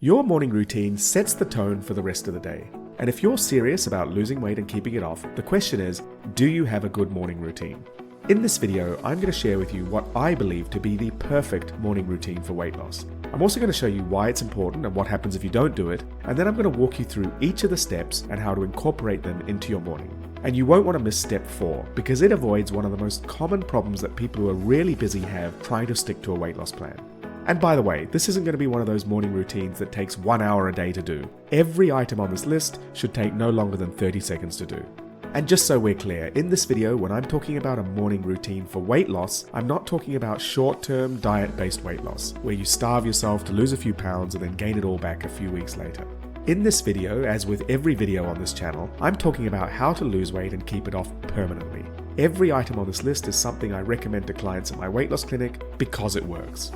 Your morning routine sets the tone for the rest of the day. And if you're serious about losing weight and keeping it off, the question is, do you have a good morning routine? In this video, I'm going to share with you what I believe to be the perfect morning routine for weight loss. I'm also going to show you why it's important and what happens if you don't do it, and then I'm going to walk you through each of the steps and how to incorporate them into your morning. And you won't want to miss step 4, because it avoids one of the most common problems that people who are really busy have trying to stick to a weight loss plan. And by the way, this isn't going to be one of those morning routines that takes 1 hour a day to do. Every item on this list should take no longer than 30 seconds to do. And just so we're clear, in this video, when I'm talking about a morning routine for weight loss, I'm not talking about short-term diet-based weight loss, where you starve yourself to lose a few pounds and then gain it all back a few weeks later. In this video, as with every video on this channel, I'm talking about how to lose weight and keep it off permanently. Every item on this list is something I recommend to clients at my weight loss clinic because it works.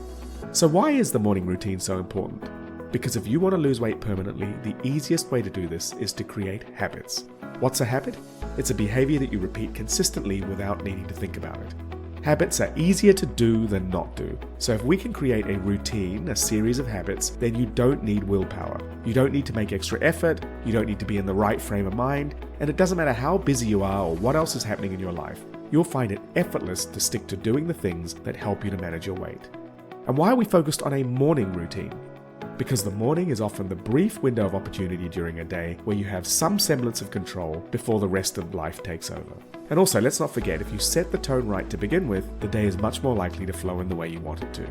So why is the morning routine so important? Because if you want to lose weight permanently, the easiest way to do this is to create habits. What's a habit? It's a behavior that you repeat consistently without needing to think about it. Habits are easier to do than not do. So if we can create a routine, a series of habits, then you don't need willpower. You don't need to make extra effort, you don't need to be in the right frame of mind, and it doesn't matter how busy you are or what else is happening in your life. You'll find it effortless to stick to doing the things that help you to manage your weight. And why are we focused on a morning routine? Because the morning is often the brief window of opportunity during a day where you have some semblance of control before the rest of life takes over. And also, let's not forget, if you set the tone right to begin with, the day is much more likely to flow in the way you want it to.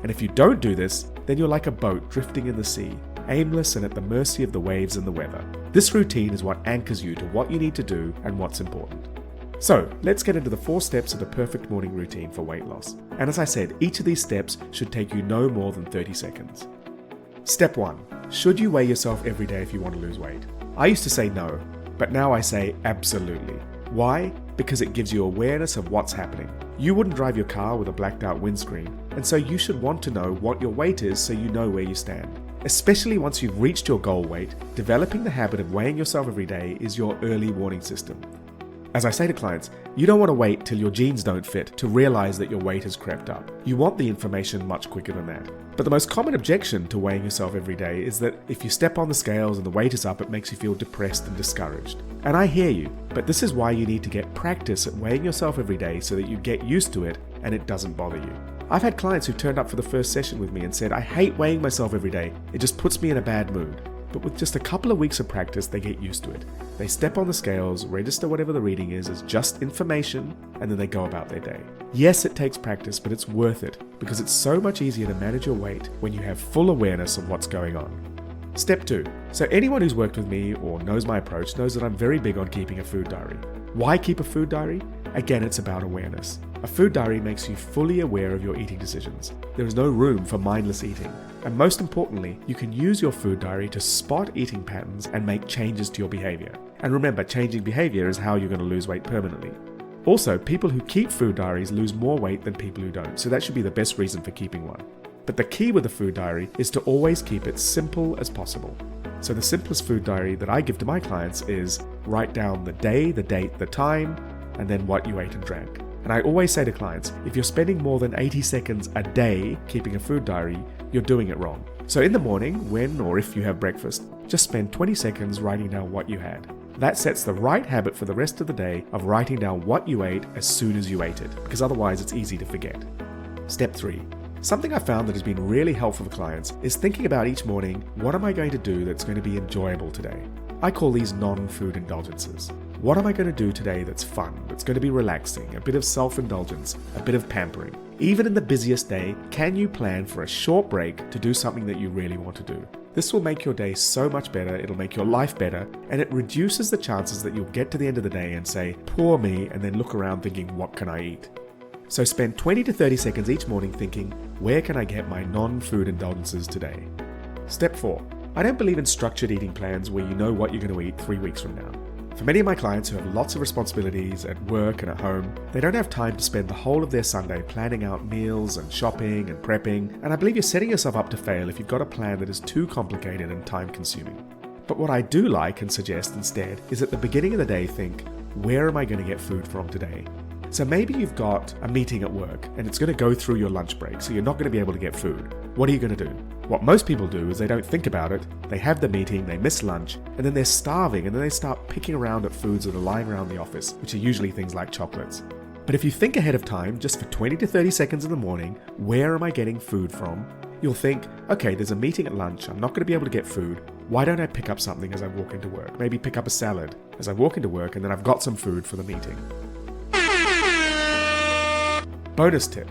And if you don't do this, then you're like a boat drifting in the sea, aimless and at the mercy of the waves and the weather. This routine is what anchors you to what you need to do and what's important. So, let's get into the 4 steps of the perfect morning routine for weight loss. And as I said, each of these steps should take you no more than 30 seconds. Step 1. Should you weigh yourself every day if you want to lose weight? I used to say no, but now I say absolutely. Why? Because it gives you awareness of what's happening. You wouldn't drive your car with a blacked out windscreen, and so you should want to know what your weight is so you know where you stand. Especially once you've reached your goal weight, developing the habit of weighing yourself every day is your early warning system. As I say to clients, you don't want to wait till your jeans don't fit to realize that your weight has crept up. You want the information much quicker than that. But the most common objection to weighing yourself every day is that if you step on the scales and the weight is up, it makes you feel depressed and discouraged. And I hear you, but this is why you need to get practice at weighing yourself every day so that you get used to it and it doesn't bother you. I've had clients who turned up for the first session with me and said, I hate weighing myself every day. It just puts me in a bad mood. But with just a couple of weeks of practice, they get used to it. They step on the scales, register whatever the reading is as just information, and then they go about their day. Yes, it takes practice, but it's worth it because it's so much easier to manage your weight when you have full awareness of what's going on. Step 2. So anyone who's worked with me or knows my approach knows that I'm very big on keeping a food diary. Why keep a food diary? Again, it's about awareness. A food diary makes you fully aware of your eating decisions. There is no room for mindless eating. And most importantly, you can use your food diary to spot eating patterns and make changes to your behavior. And remember, changing behavior is how you're going to lose weight permanently. Also, people who keep food diaries lose more weight than people who don't, so that should be the best reason for keeping one. But the key with the food diary is to always keep it simple as possible. So the simplest food diary that I give to my clients is write down the day, the date, the time, and then what you ate and drank. And I always say to clients, if you're spending more than 80 seconds a day keeping a food diary, you're doing it wrong. So in the morning, when or if you have breakfast, just spend 20 seconds writing down what you had. That sets the right habit for the rest of the day of writing down what you ate as soon as you ate it, because otherwise it's easy to forget. Step 3. Something I found that has been really helpful for clients is thinking about each morning, what am I going to do that's going to be enjoyable today? I call these non-food indulgences. What am I going to do today that's fun, that's going to be relaxing, a bit of self-indulgence, a bit of pampering? Even in the busiest day, can you plan for a short break to do something that you really want to do? This will make your day so much better, it'll make your life better, and it reduces the chances that you'll get to the end of the day and say, poor me, and then look around thinking, what can I eat? So spend 20 to 30 seconds each morning thinking, where can I get my non-food indulgences today? Step 4. I don't believe in structured eating plans where you know what you're going to eat 3 weeks from now. For many of my clients who have lots of responsibilities at work and at home, they don't have time to spend the whole of their Sunday planning out meals and shopping and prepping, and I believe you're setting yourself up to fail if you've got a plan that is too complicated and time-consuming. But what I do like and suggest instead is at the beginning of the day think, where am I going to get food from today? So maybe you've got a meeting at work and it's going to go through your lunch break, so you're not going to be able to get food. What are you going to do? What most people do is they don't think about it, they have the meeting, they miss lunch, and then they're starving, and then they start picking around at foods that are lying around the office, which are usually things like chocolates. But if you think ahead of time, just for 20 to 30 seconds in the morning, where am I getting food from? You'll think, okay, there's a meeting at lunch, I'm not going to be able to get food. Why don't I pick up something as I walk into work? Maybe pick up a salad as I walk into work, and then I've got some food for the meeting. Bonus tip.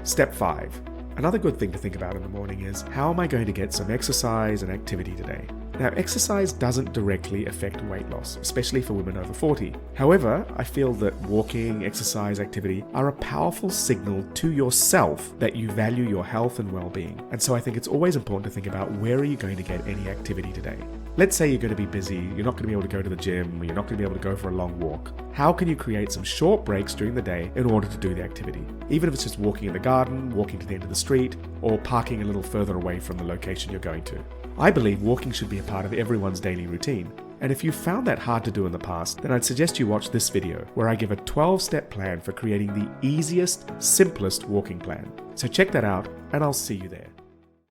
Step 5. Another good thing to think about in the morning is, how am I going to get some exercise and activity today? Now, exercise doesn't directly affect weight loss, especially for women over 40. However, I feel that walking, exercise, activity are a powerful signal to yourself that you value your health and well-being. And so I think it's always important to think about, where are you going to get any activity today? Let's say you're going to be busy, you're not going to be able to go to the gym, or you're not going to be able to go for a long walk. How can you create some short breaks during the day in order to do the activity? Even if it's just walking in the garden, walking to the end of the street, or parking a little further away from the location you're going to. I believe walking should be a part of everyone's daily routine. And if you found that hard to do in the past, then I'd suggest you watch this video, where I give a 12-step plan for creating the easiest, simplest walking plan. So check that out, and I'll see you there.